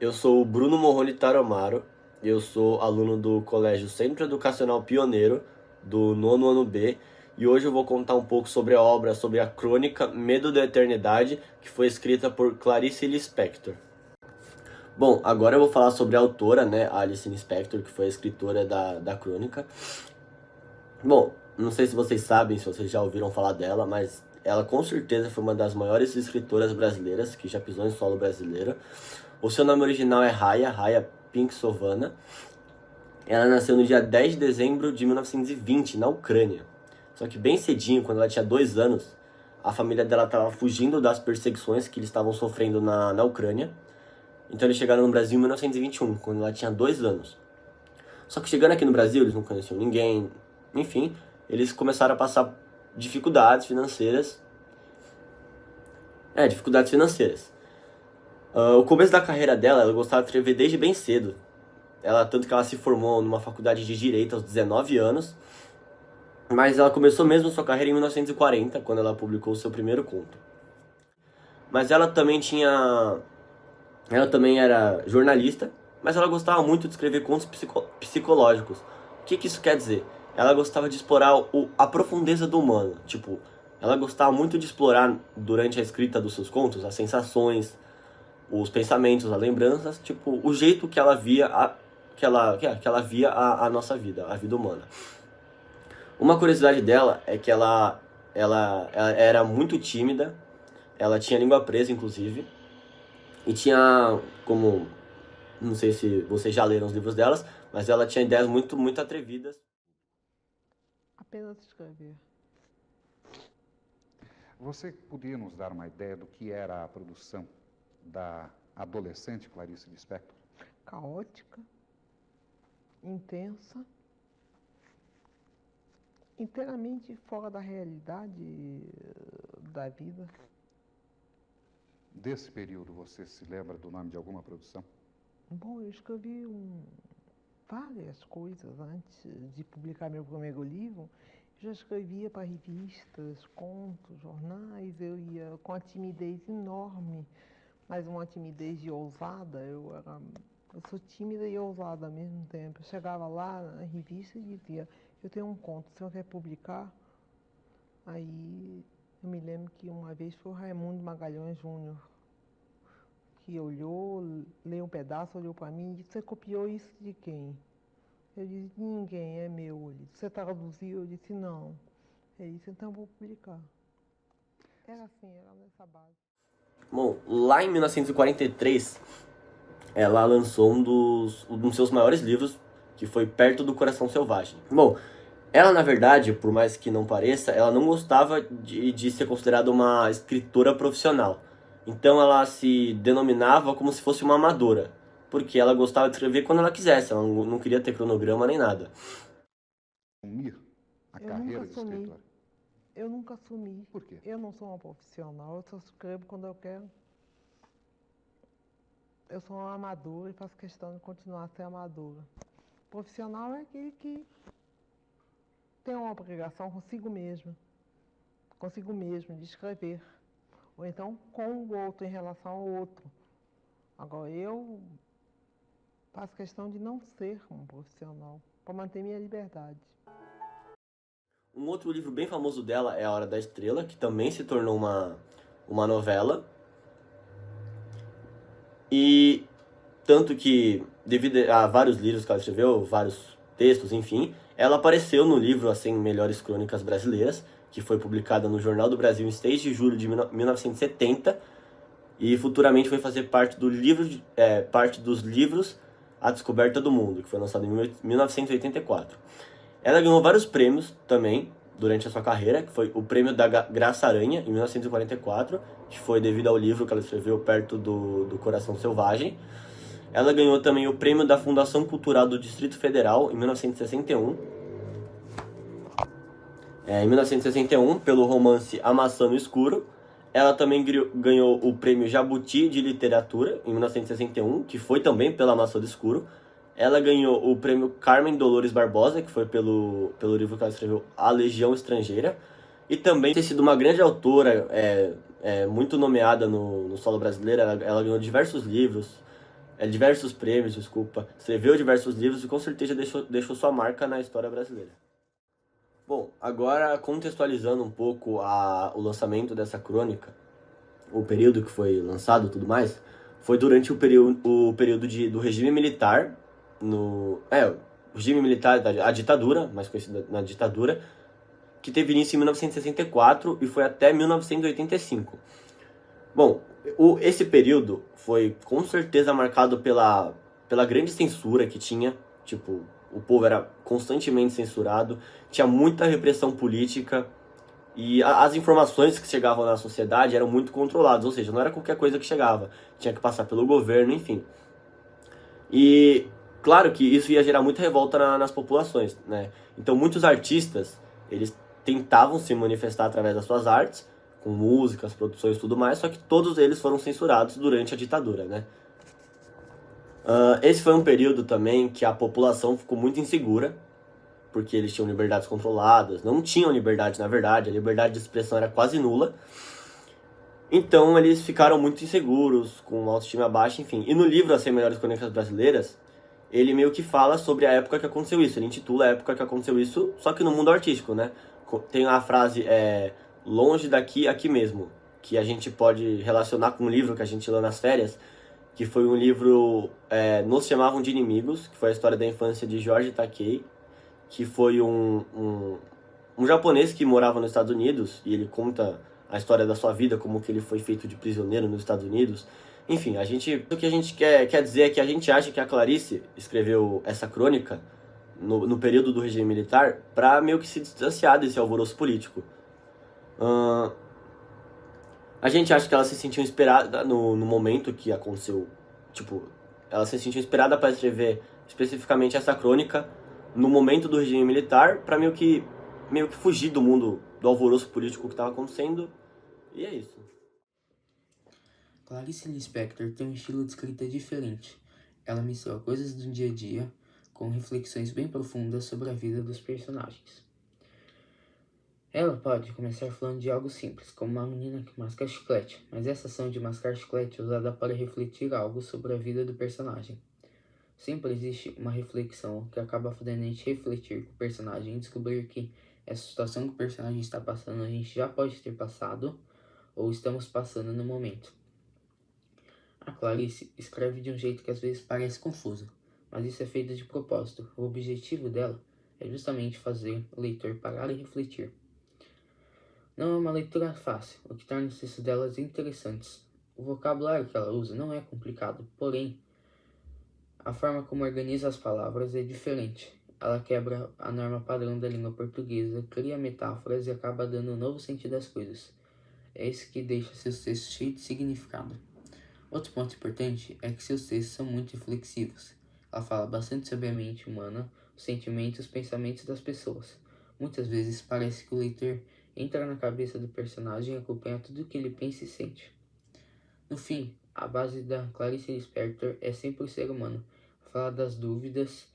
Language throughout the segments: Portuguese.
Eu sou o Bruno Morrone Taromaro, eu sou aluno do Colégio Centro Educacional Pioneiro, do nono ano B, e hoje eu vou contar um pouco sobre a obra, sobre a crônica Medo da Eternidade, que foi escrita por Clarice Lispector. Bom, agora eu vou falar sobre a autora, né, Alice Lispector, que foi a escritora da crônica. Bom, não sei se vocês sabem, se vocês já ouviram falar dela, mas ela com certeza foi uma das maiores escritoras brasileiras que já pisou em solo brasileiro. O seu nome original é Raya Pink Sovana. Ela nasceu no dia 10 de dezembro de 1920, na Ucrânia. Só que bem cedinho, quando ela tinha 2 anos, a família dela estava fugindo das perseguições que eles estavam sofrendo na Ucrânia. Então eles chegaram no Brasil em 1921, quando ela tinha 2 anos. Só que chegando aqui no Brasil, eles não conheciam ninguém, enfim, eles começaram a passar dificuldades financeiras. Dificuldades financeiras. O começo da carreira dela, ela gostava de escrever desde bem cedo. Tanto que ela se formou numa faculdade de Direito aos 19 anos, mas ela começou mesmo sua carreira em 1940, quando ela publicou o seu primeiro conto. Mas ela também era jornalista, mas ela gostava muito de escrever contos psicológicos. O que isso quer dizer? Ela gostava de explorar a profundeza do humano. Tipo, ela gostava muito de explorar, durante a escrita dos seus contos, as sensações, os pensamentos, as lembranças, tipo, o jeito que ela via a nossa vida, a vida humana. Uma curiosidade dela é que ela era muito tímida, ela tinha língua presa, inclusive, e tinha, como, não sei se vocês já leram os livros delas, mas ela tinha ideias muito atrevidas. Apenas escrever. Você podia nos dar uma ideia do que era a produção da adolescente Clarice Lispector? Caótica, intensa, inteiramente fora da realidade da vida. Desse período, você se lembra do nome de alguma produção? Bom, eu escrevi várias coisas antes de publicar meu primeiro livro. Já escrevia para revistas, contos, jornais. Eu ia com a timidez enorme, mas uma timidez de ousada. Eu sou tímida e ousada ao mesmo tempo. Eu chegava lá na revista e dizia: eu tenho um conto, o senhor quer publicar? Aí eu me lembro que uma vez foi o Raimundo Magalhães Júnior, que olhou, leu um pedaço, olhou para mim e disse: você copiou isso de quem? Eu disse: de ninguém, é meu. Ele disse: você traduziu? Eu disse: não. Ele disse: então eu vou publicar. Era assim, era nessa base. Bom, lá em 1943, ela lançou um dos seus maiores livros, que foi Perto do Coração Selvagem. Bom, ela, na verdade, por mais que não pareça, ela não gostava de ser considerada uma escritora profissional. Então ela se denominava como se fosse uma amadora, porque ela gostava de escrever quando ela quisesse, ela não queria ter cronograma nem nada. Assumir a carreira de escritora? Eu nunca assumi. Por quê? Eu não sou uma profissional, eu só escrevo quando eu quero. Eu sou uma amadora e faço questão de continuar a ser amadora. Profissional é aquele que tem uma obrigação consigo mesmo de escrever. Ou então com o outro, em relação ao outro. Agora, eu faço questão de não ser um profissional, para manter minha liberdade. Um outro livro bem famoso dela é A Hora da Estrela, que também se tornou uma novela. E tanto que, devido a vários livros que ela escreveu, vários textos, enfim, ela apareceu no livro As 100 Melhores Crônicas Brasileiras, que foi publicada no Jornal do Brasil em 6 de julho de 1970, e futuramente foi fazer parte dos livros A Descoberta do Mundo, que foi lançado em 1984. Ela ganhou vários prêmios também durante a sua carreira, que foi o prêmio da Graça Aranha, em 1944, que foi devido ao livro que ela escreveu, Perto do Coração Selvagem. Ela ganhou também o prêmio da Fundação Cultural do Distrito Federal, em 1961. Em 1961, pelo romance A Maçã no Escuro. Ela também ganhou o prêmio Jabuti de Literatura, em 1961, que foi também pela Maçã do Escuro. Ela ganhou o prêmio Carmen Dolores Barbosa, que foi pelo livro que ela escreveu, A Legião Estrangeira. E também ter sido uma grande autora, muito nomeada no solo brasileiro. Ela ganhou diversos livros, diversos prêmios, desculpa, escreveu diversos livros e com certeza deixou sua marca na história brasileira. Bom, agora contextualizando um pouco o lançamento dessa crônica, o período que foi lançado e tudo mais, foi durante o período do regime militar, o regime militar, a ditadura, mais conhecida na ditadura, que teve início em 1964 e foi até 1985. Bom, esse período foi com certeza marcado pela grande censura que tinha, tipo, o povo era constantemente censurado, tinha muita repressão política e as informações que chegavam na sociedade eram muito controladas, ou seja, não era qualquer coisa que chegava, tinha que passar pelo governo, enfim. E claro que isso ia gerar muita revolta nas populações, né? Então muitos artistas, eles tentavam se manifestar através das suas artes, com músicas, produções e tudo mais, só que todos eles foram censurados durante a ditadura, né? Esse foi um período também que a população ficou muito insegura, porque eles tinham liberdades controladas, não tinham liberdade, na verdade, a liberdade de expressão era quase nula. Então eles ficaram muito inseguros, com autoestima baixa, enfim. E no livro As 100 Melhores Crônicas Brasileiras, ele meio que fala sobre a época que aconteceu isso. Ele intitula a época que aconteceu isso, só que no mundo artístico, né? Tem a frase, longe daqui, aqui mesmo, que a gente pode relacionar com um livro que a gente leu nas férias, que foi um livro, Nos Chamavam de Inimigos, que foi a história da infância de George Takei, que foi um japonês que morava nos Estados Unidos, e ele conta a história da sua vida, como que ele foi feito de prisioneiro nos Estados Unidos. Enfim, o que a gente quer dizer é que a gente acha que a Clarice escreveu essa crônica no período do regime militar para meio que se distanciar desse alvoroço político. A gente acha que ela se sentiu inspirada no momento que aconteceu, tipo, ela se sentiu inspirada para escrever especificamente essa crônica no momento do regime militar para meio que fugir do mundo do alvoroço político que estava acontecendo, e é isso. Clarice Lispector tem um estilo de escrita diferente. Ela mistura coisas do dia a dia com reflexões bem profundas sobre a vida dos personagens. Ela pode começar falando de algo simples, como uma menina que masca chiclete, mas essa ação de mascar chiclete é usada para refletir algo sobre a vida do personagem. Sempre existe uma reflexão que acaba fazendo a gente refletir com o personagem e descobrir que essa situação que o personagem está passando a gente já pode ter passado ou estamos passando no momento. A Clarice escreve de um jeito que às vezes parece confuso, mas isso é feito de propósito. O objetivo dela é justamente fazer o leitor parar e refletir. Não é uma leitura fácil, o que torna os textos delas interessantes. O vocabulário que ela usa não é complicado, porém, a forma como organiza as palavras é diferente. Ela quebra a norma padrão da língua portuguesa, cria metáforas e acaba dando um novo sentido às coisas. É isso que deixa seus textos cheios de significado. Outro ponto importante é que seus textos são muito reflexivos. Ela fala bastante sobre a mente humana, os sentimentos e os pensamentos das pessoas. Muitas vezes parece que o leitor entra na cabeça do personagem e acompanha tudo o que ele pensa e sente. No fim, a base da Clarice Lispector é sempre o ser humano. Fala das dúvidas,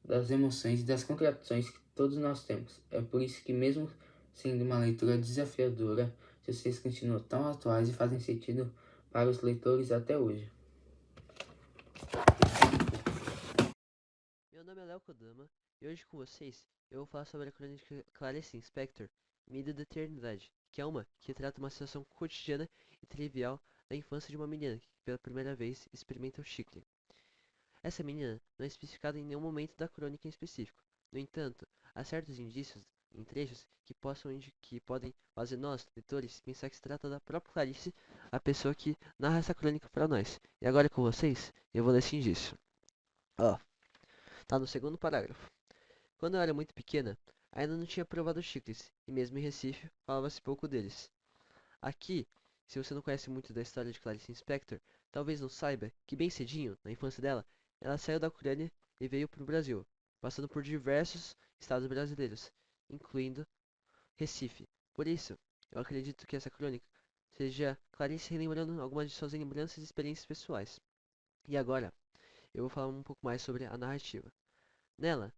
das emoções e das contradições que todos nós temos. É por isso que, mesmo sendo uma leitura desafiadora, seus textos continuam tão atuais e fazem sentido para os leitores até hoje. Meu nome é Léo Kodama e hoje com vocês eu vou falar sobre a crônica Clarice Lispector, Medo da Eternidade, que é uma que trata uma situação cotidiana e trivial da infância de uma menina que pela primeira vez experimenta o chicle. Essa menina não é especificada em nenhum momento da crônica em específico. No entanto, há certos indícios em trechos que podem fazer nós, leitores, pensar que se trata da própria Clarice, a pessoa que narra essa crônica para nós. E agora com vocês, eu vou ler esse indício. Tá no segundo parágrafo. Quando eu era muito pequena, ainda não tinha provado chicles, e mesmo em Recife, falava-se pouco deles. Aqui, se você não conhece muito da história de Clarice Lispector, talvez não saiba que bem cedinho, na infância dela, ela saiu da Ucrânia e veio para o Brasil, passando por diversos estados brasileiros, incluindo Recife. Por isso, eu acredito que essa crônica seja Clarice relembrando algumas de suas lembranças e experiências pessoais. E agora, eu vou falar um pouco mais sobre a narrativa. Nela,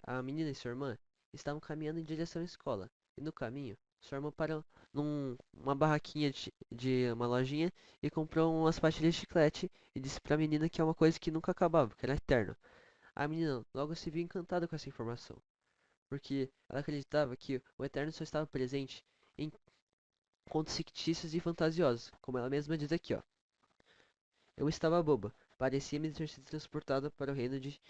a menina e sua irmã estavam caminhando em direção à escola, e no caminho Sua irmã parou numa barraquinha de uma lojinha e comprou umas pastilhas de chiclete e disse pra menina que é uma coisa que nunca acabava, que era eterno. A menina logo se viu encantada com essa informação, porque ela acreditava que o eterno só estava presente em contos fictícios e fantasiosos, como ela mesma diz aqui, ó. Eu estava boba, parecia-me ter sido transportada para o reino de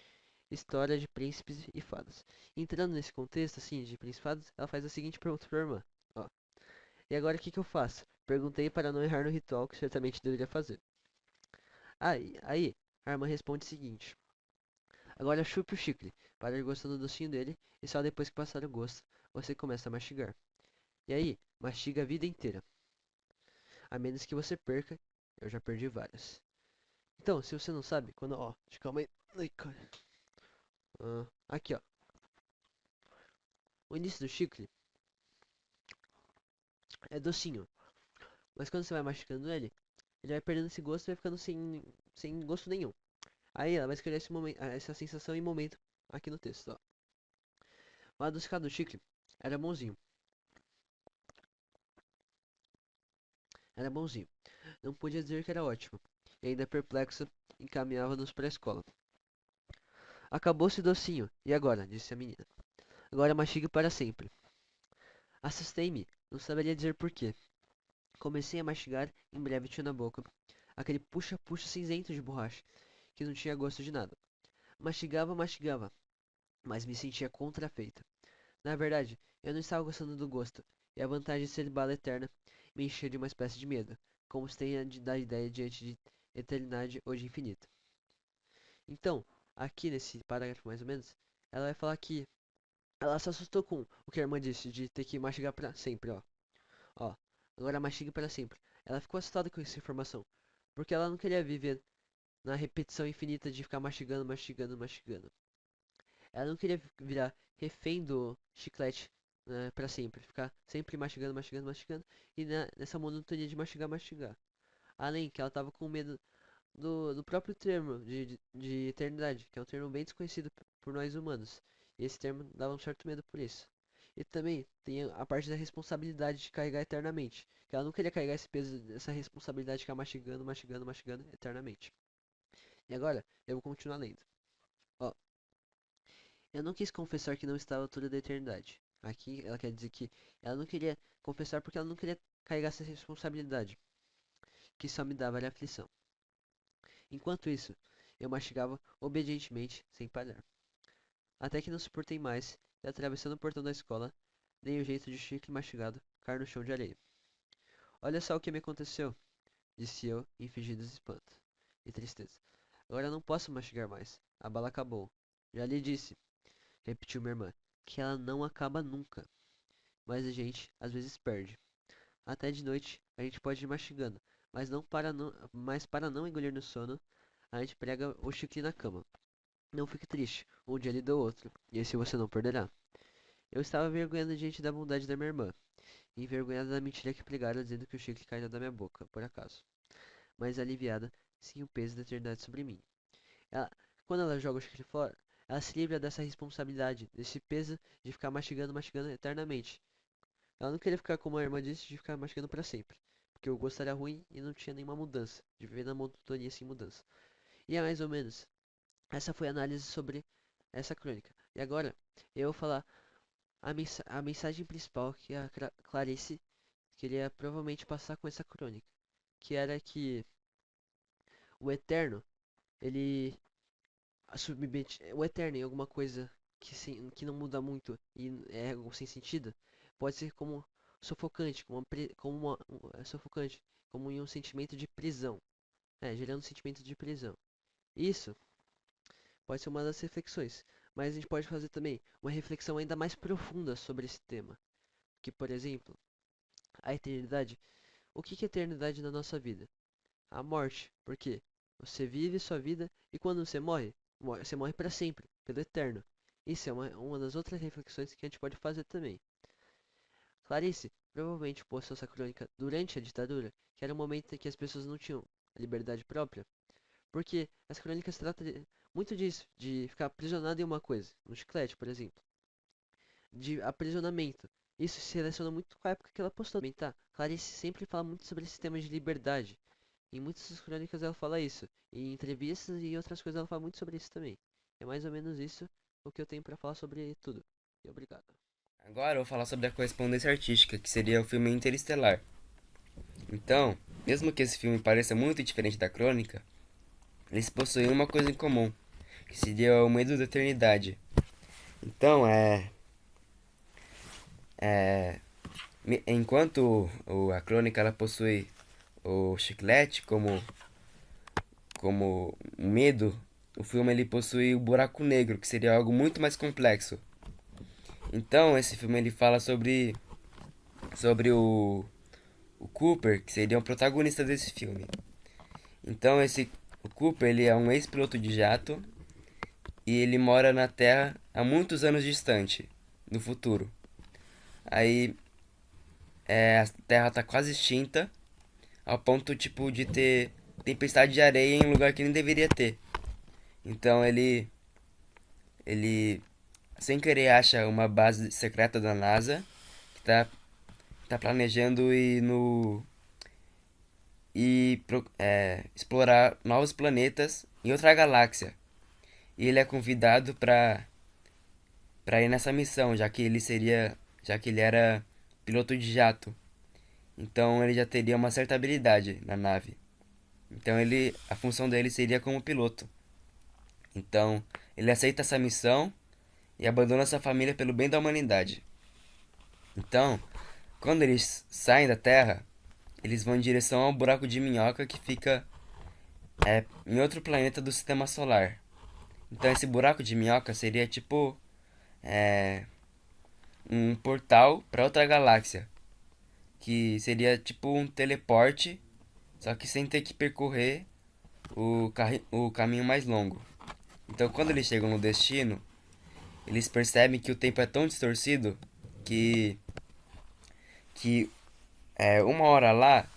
história de príncipes e fadas. Entrando nesse contexto, assim, de príncipes e fadas, ela faz a seguinte pergunta para a irmã, ó. E agora o que que eu faço? Perguntei para não errar no ritual que certamente deveria fazer. Aí, a irmã responde o seguinte. Agora chupe o chicle, para ir gostando do docinho dele, e só depois que passar o gosto, você começa a mastigar. E aí, mastiga a vida inteira. A menos que você perca, eu já perdi várias. Então, se você não sabe, quando, ó, calma aí. Ai, cara. Aqui, ó. O início do chicle é docinho, mas quando você vai mastigando ele vai perdendo esse gosto e vai ficando sem gosto nenhum. Aí ela vai escolher esse momento, essa sensação e momento aqui no texto, ó. O adocicado do chicle era bonzinho. Era bonzinho. Não podia dizer que era ótimo. E ainda perplexa, encaminhava-nos para a escola. Acabou-se o docinho. E agora? Disse a menina. Agora mastigue para sempre. Assustei-me. Não saberia dizer porquê. Comecei a mastigar, em breve tinha na boca aquele puxa-puxa cinzento de borracha, que não tinha gosto de nada. Mastigava, mas me sentia contrafeita. Na verdade, eu não estava gostando do gosto, e a vantagem de ser bala eterna me enchia de uma espécie de medo, como se tenha da ideia diante de eternidade ou de infinito. Então, aqui nesse parágrafo mais ou menos, ela vai falar que ela se assustou com o que a irmã disse, de ter que mastigar pra sempre, ó. Ó, agora mastigue para sempre. Ela ficou assustada com essa informação, porque ela não queria viver na repetição infinita de ficar mastigando, mastigando, mastigando. Ela não queria virar refém do chiclete, né, para sempre, ficar sempre mastigando, mastigando, mastigando e nessa monotonia de mastigar, mastigar. Além que ela tava com medo do próprio termo de eternidade, que é um termo bem desconhecido por nós humanos. E esse termo dava um certo medo por isso. E também tem a parte da responsabilidade de carregar eternamente, que ela não queria carregar esse peso, essa responsabilidade de ficar mastigando, mastigando, mastigando eternamente. E agora, eu vou continuar lendo. Ó, eu não quis confessar que não estava à altura da eternidade. Aqui ela quer dizer que ela não queria confessar porque ela não queria carregar essa responsabilidade, que só me dava aflição. Enquanto isso, eu mastigava obedientemente, sem parar. Até que não suportei mais, e atravessando o portão da escola, dei um jeito de chicle mastigado cair no chão de areia. Olha só o que me aconteceu, disse eu, em fingido espanto e tristeza. Agora não posso mastigar mais. A bala acabou. Já lhe disse, repetiu minha irmã, que ela não acaba nunca. Mas a gente, às vezes, perde. Até de noite, a gente pode ir mastigando, mas para não engolir no sono, a gente prega o chicle na cama. Não fique triste, um dia lhe dou outro, e esse você não perderá. Eu estava envergonhado diante da bondade da minha irmã, e envergonhada da mentira que pregara dizendo que o chicle caiu da minha boca, por acaso. Mas aliviada, sim o peso da eternidade sobre mim. Ela, quando ela joga o chicle fora, ela se livra dessa responsabilidade, desse peso de ficar mastigando, mastigando eternamente. Ela não queria ficar, como a irmã disse, de ficar mastigando para sempre, porque o gosto era ruim e não tinha nenhuma mudança, de viver na monotonia sem mudança. E é mais ou menos, essa foi a análise sobre essa crônica. E agora, eu vou falar a mensagem principal que a Clarice queria provavelmente passar com essa crônica, que era que o Eterno, ele submete o Eterno em alguma coisa que não muda muito e é algo sem sentido, pode ser como sufocante, sufocante, como em um sentimento de prisão, gerando um sentimento de prisão. Isso pode ser uma das reflexões, mas a gente pode fazer também uma reflexão ainda mais profunda sobre esse tema, que, por exemplo, a eternidade. O que é eternidade na nossa vida? A morte, porque você vive sua vida e quando você morre, você morre para sempre, pelo eterno. Isso é uma das outras reflexões que a gente pode fazer também. Clarice provavelmente postou essa crônica durante a ditadura, que era um momento em que as pessoas não tinham liberdade própria, porque essa crônica se trata muito disso, de ficar aprisionado em uma coisa, um chiclete, por exemplo, de aprisionamento. Isso se relaciona muito com a época que ela postou também, tá? Clarice sempre fala muito sobre esse tema de liberdade. Em muitas das crônicas ela fala isso. E em entrevistas e outras coisas ela fala muito sobre isso também. É mais ou menos isso o que eu tenho pra falar sobre tudo. E obrigado. Agora eu vou falar sobre a correspondência artística, que seria o filme Interestelar. Então, mesmo que esse filme pareça muito diferente da crônica, eles possuem uma coisa em comum, que seria o medo da eternidade. Então, enquanto a crônica ela possui o chiclete como medo, o filme ele possui o buraco negro, que seria algo muito mais complexo. Então, esse filme ele fala sobre o Cooper, que seria o protagonista desse filme. Então, o Cooper ele é um ex-piloto de jato e ele mora na Terra há muitos anos distante, no futuro. Aí a Terra tá quase extinta, ao ponto tipo de ter tempestade de areia em um lugar que nem deveria ter. Então ele sem querer acha uma base secreta da NASA que tá planejando explorar novos planetas em outra galáxia. E ele é convidado para ir nessa missão, já que ele era piloto de jato. Então ele já teria uma certa habilidade na nave. Então a função dele seria como piloto. Então ele aceita essa missão e abandona sua família pelo bem da humanidade. Então, quando eles saem da Terra, eles vão em direção ao buraco de minhoca que fica em outro planeta do sistema solar. Então esse buraco de minhoca seria tipo um portal para outra galáxia, que seria tipo um teleporte, só que sem ter que percorrer o caminho mais longo. Então quando eles chegam no destino, eles percebem que o tempo é tão distorcido que uma hora lá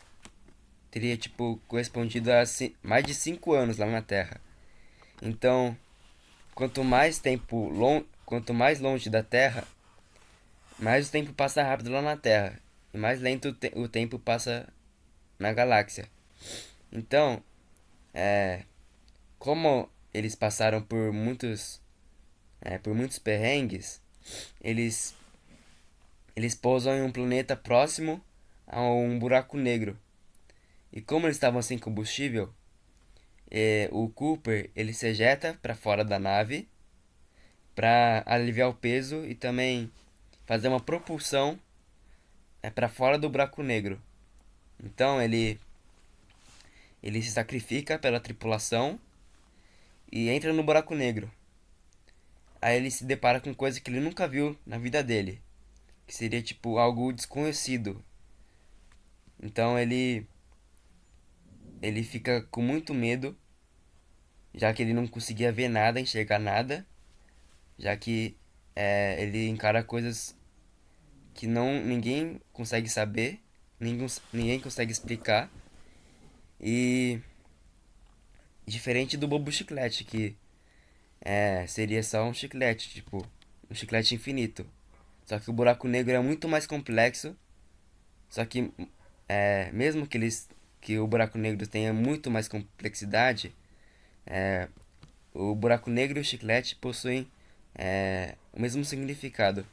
teria tipo correspondido a mais de 5 anos lá na Terra. Então, quanto mais longe da Terra, mais o tempo passa rápido lá na Terra e mais lento o tempo passa na galáxia. Então, como eles passaram por muitos perrengues, eles pousam em um planeta próximo a um buraco negro. E como eles estavam sem combustível, o Cooper ele se ejeta para fora da nave para aliviar o peso e também fazer uma propulsão para fora do buraco negro. Então ele se sacrifica pela tripulação e entra no buraco negro. Aí ele se depara com coisa que ele nunca viu na vida dele, que seria tipo algo desconhecido. Então ele fica com muito medo, já que ele não conseguia ver nada, enxergar nada, já que ele encara coisas que ninguém consegue saber, ninguém consegue explicar. E diferente do Bobo Chiclete, que seria só um chiclete, tipo, um chiclete infinito. Só que o buraco negro é muito mais complexo. Só que mesmo que o buraco negro tenha muito mais complexidade, o buraco negro e o chiclete possuem o mesmo significado.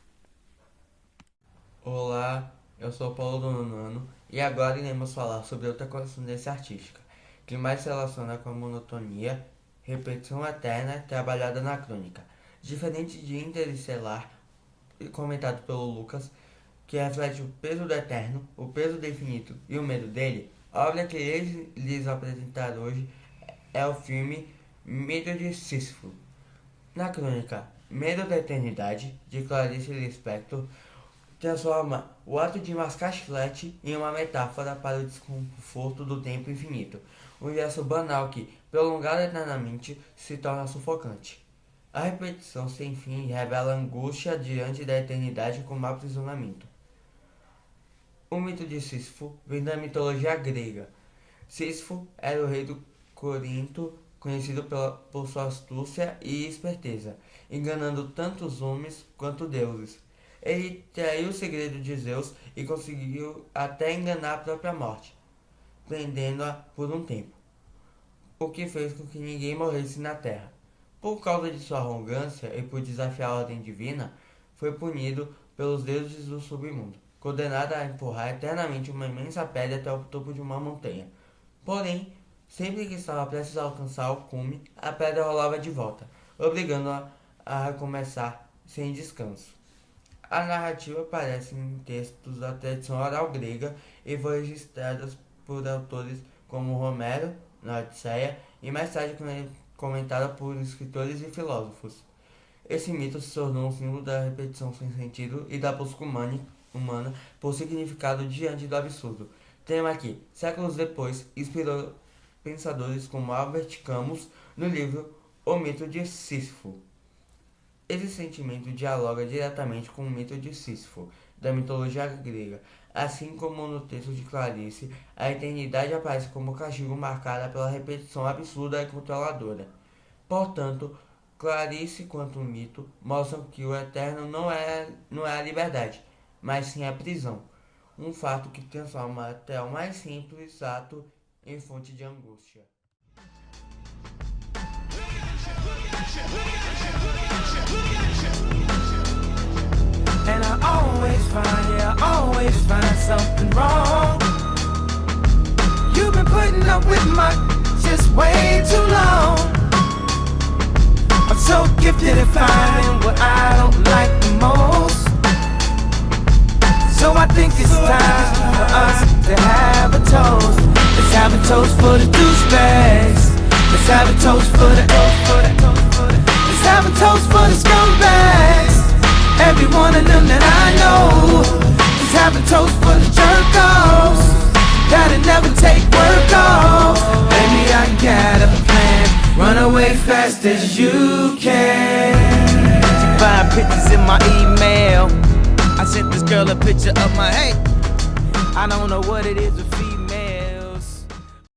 Olá, eu sou o Paulo do nono ano e agora iremos falar sobre outra correspondência artística, que mais se relaciona com a monotonia, repetição eterna trabalhada na crônica. Diferente de Interestelar, comentado pelo Lucas, que reflete o peso do eterno, o peso do infinito e o medo dele, a obra que eles lhes apresentaram hoje é o filme Medo de Sísifo. Na crônica Medo da Eternidade, de Clarice Lispector, transforma o ato de mascar chiclete em uma metáfora para o desconforto do tempo infinito, um gesto banal que, prolongado eternamente, se torna sufocante. A repetição sem fim revela a angústia diante da eternidade como aprisionamento. O mito de Sísifo vem da mitologia grega. Sísifo era o rei do Corinto, conhecido por sua astúcia e esperteza, enganando tanto os homens quanto deuses. Ele traiu o segredo de Zeus e conseguiu até enganar a própria morte, prendendo-a por um tempo, o que fez com que ninguém morresse na Terra. Por causa de sua arrogância e por desafiar a ordem divina, foi punido pelos deuses do submundo, condenado a empurrar eternamente uma imensa pedra até o topo de uma montanha. Porém, sempre que estava prestes a alcançar o cume, a pedra rolava de volta, obrigando-a a recomeçar sem descanso. A narrativa aparece em textos da tradição oral grega e foi registrada por autores como Homero, na Odisseia, e mais tarde comentada por escritores e filósofos. Esse mito se tornou um símbolo da repetição sem sentido e da busca humana por significado diante do absurdo. Tema que, séculos depois, inspirou pensadores como Albert Camus no livro O Mito de Sísifo. Esse sentimento dialoga diretamente com o mito de Sísifo, da mitologia grega, assim como no texto de Clarice, a eternidade aparece como castigo marcada pela repetição absurda e controladora. Portanto, Clarice quanto o mito mostram que o eterno não é a liberdade, mas sim a prisão, um fato que transforma até o mais simples ato em fonte de angústia. And I always find something wrong. You've been putting up with my just way too long. I'm so gifted at finding what I don't like the most. So I think it's time for us to have a toast. Let's have a toast for the douchebags. Let's have a toast for the Let's have a toast for the scumbags. Every one of them that I know. Let's have a toast for the jerk-offs that'll never take work off. Baby, I got a plan. Run away fast as you can. Find pictures in my email. I sent this girl a picture of my hey. I don't know what it is with fever.